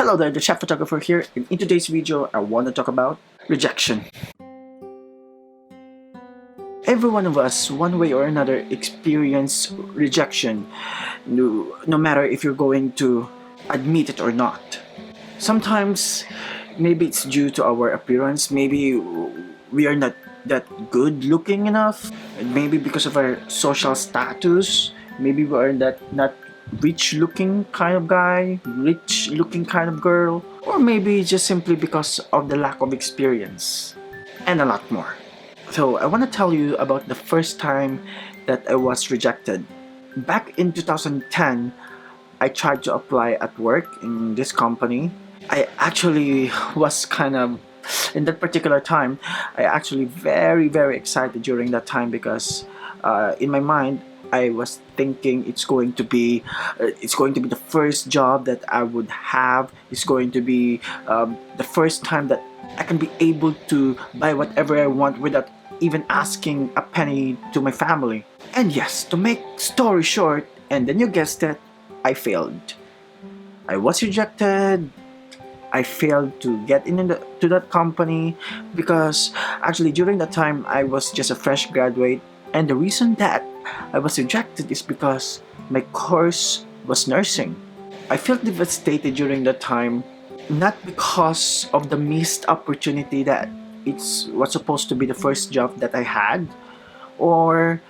Hello there, the Chef Photographer here, and in today's video, I want to talk about rejection. Every one of us, one way or another, experience rejection, no matter if you're going to admit it or not. Sometimes, maybe it's due to our appearance, maybe we are not that good looking enough, maybe because of our social status, maybe we are not rich looking kind of guy, rich looking kind of girl, or maybe just simply because of the lack of experience, and a lot more. So I want to tell you about the first time that I was rejected. Back in 2010, I tried to apply at work in this company. I actually was kind of, in that particular time, I actually very excited during that time because in my mind, I was thinking it's going to be the first job that I would have. It's going to be the first time that I can be able to buy whatever I want without even asking a penny to my family. And yes, to make story short, and then you guessed it, I failed. I was rejected. I failed to get to that company because actually during that time I was just a fresh graduate, and the reason that I was rejected is because my course was nursing. I felt devastated during that time, not because of the missed opportunity that it was supposed to be the first job that I had, or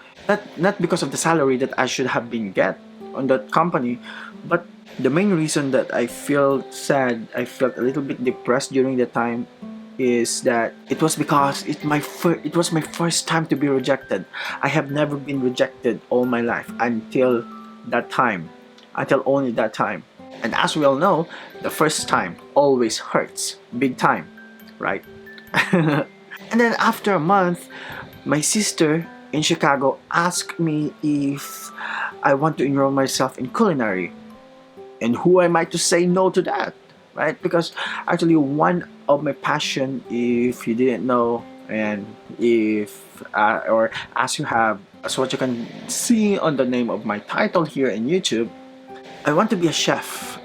not because of the salary that I should have been get on that company, but the main reason that I felt sad, I felt a little bit depressed during that time, is that it was because it was my first time to be rejected. I have never been rejected all my life until only that time. And as we all know, the first time always hurts, big time, right? And then after a month, my sister in Chicago asked me if I want to enroll myself in culinary. And who am I to say no to that, right? Because actually one of my passion, if you didn't know, and if or as what you can see on the name of my title here in YouTube, I want to be a chef.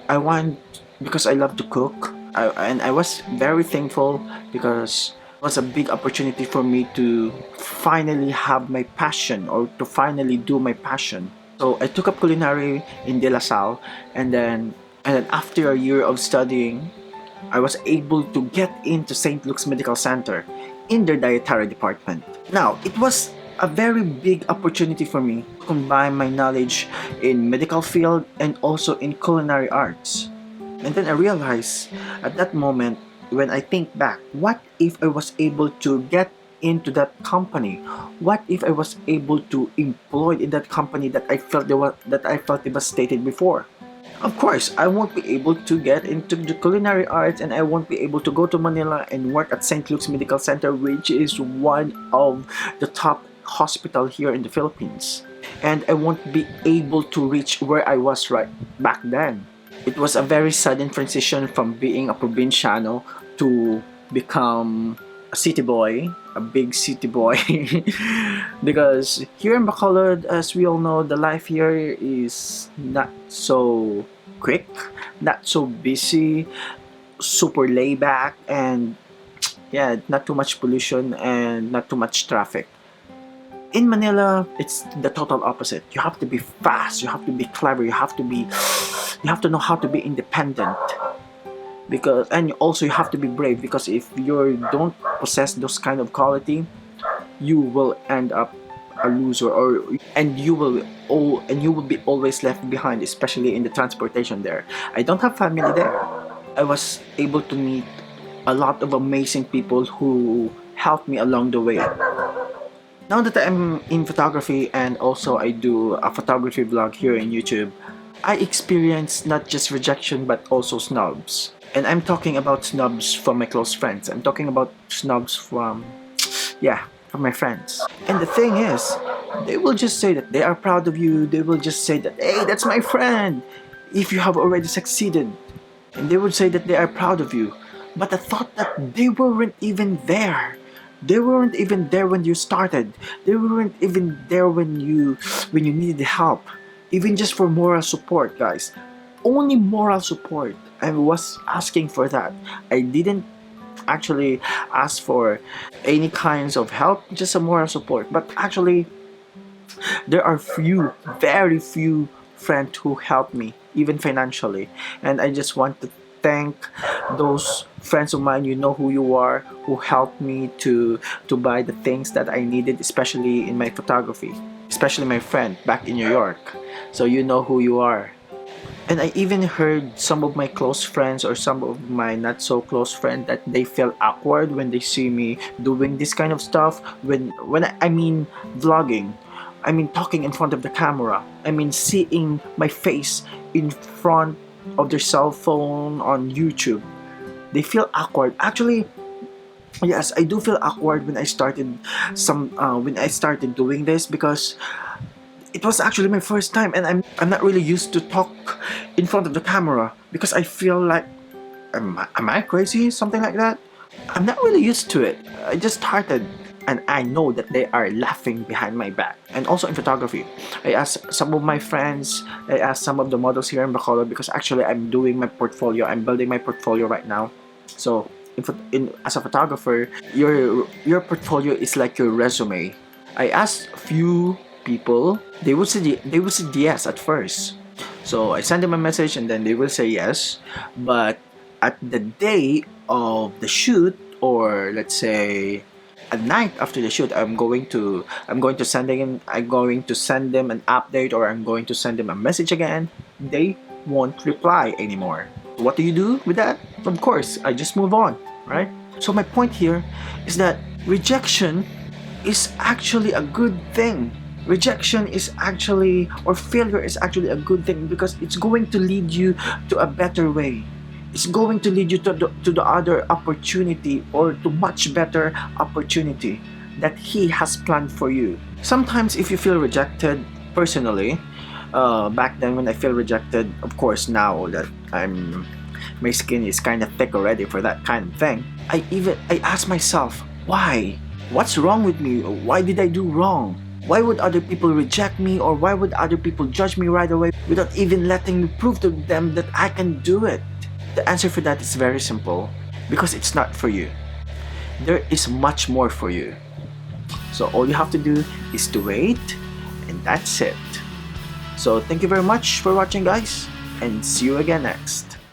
Because I love to cook, and I was very thankful because it was a big opportunity for me to finally have my passion, or to finally do my passion. So I took up culinary in De La Salle, and then after a year of studying, I was able to get into St. Luke's Medical Center in their dietary department. Now, it was a very big opportunity for me to combine my knowledge in medical field and also in culinary arts. And then I realized at that moment, when I think back, what if I was able to get into that company? What if I was able to employ in that company that I felt devastated before? Of course, I won't be able to get into the culinary arts, and I won't be able to go to Manila and work at St. Luke's Medical Center, which is one of the top hospital here in the Philippines. And I won't be able to reach where I was right back then. It was a very sudden transition from being a provinciano to become a city boy, a big city boy. Because here in Bacolod, as we all know, the life here is not so quick, not so busy, super laid back, and yeah, not too much pollution and not too much traffic. In Manila, it's the total opposite. You have to be fast, you have to be clever, you have to know how to be independent. And also you have to be brave, because if you don't possess those kind of quality, you will end up a loser, and you will be always left behind, especially in the transportation there. I don't have family there. I was able to meet a lot of amazing people who helped me along the way. Now that I'm in photography, and also I do a photography vlog here in YouTube, I experienced not just rejection but also snubs. And I'm talking about snubs from my close friends. I'm talking about snubs from my friends. And the thing is, they will just say that they are proud of you. They will just say that, hey, that's my friend, if you have already succeeded. And they would say that they are proud of you. But I thought that they weren't even there. They weren't even there when you started. They weren't even there when you needed help. Even just for moral support, guys. only moral support. I was asking for that. I didn't actually ask for any kinds of help, just a moral support. But actually, there are few, very few friends who helped me, even financially. And I just want to thank those friends of mine, you know who you are, who helped me to buy the things that I needed, especially in my photography, especially my friend back in New York. So you know who you are. And I even heard some of my close friends or some of my not so close friends that they feel awkward when they see me doing this kind of stuff. I mean vlogging, I mean talking in front of the camera, I mean seeing my face in front of their cell phone on YouTube. They feel awkward. Actually, yes, I do feel awkward when when I started doing this, because it was actually my first time, and I'm not really used to talk in front of the camera, because I feel like, am I crazy, something like that. I'm not really used to it. I just started, and I know that they are laughing behind my back. And also in photography, I asked some of my friends, I asked some of the models here in Bacolod, because actually I'm doing my portfolio, I'm building my portfolio right now. So as a photographer, your portfolio is like your resume. I asked a few people. They would say yes at first. So I send them a message, and then they will say yes. But at the day of the shoot, or let's say at night after the shoot, I'm going to send them an update, or I'm going to send them a message again. They won't reply anymore. What do you do with that? Of course, I just move on, right? So my point here is that rejection is actually a good thing. Rejection is actually, or failure is actually a good thing, because it's going to lead you to a better way. It's going to lead you to the other opportunity, or to much better opportunity that He has planned for you. Sometimes if you feel rejected, personally, back then when I feel rejected, of course now that my skin is kind of thick already for that kind of thing, I ask myself, why? What's wrong with me? Why did I do wrong? Why would other people reject me, or why would other people judge me right away without even letting me prove to them that I can do it? The answer for that is very simple. Because it's not for you. There is much more for you. So all you have to do is to wait, and that's it. So thank you very much for watching, guys, and see you again next.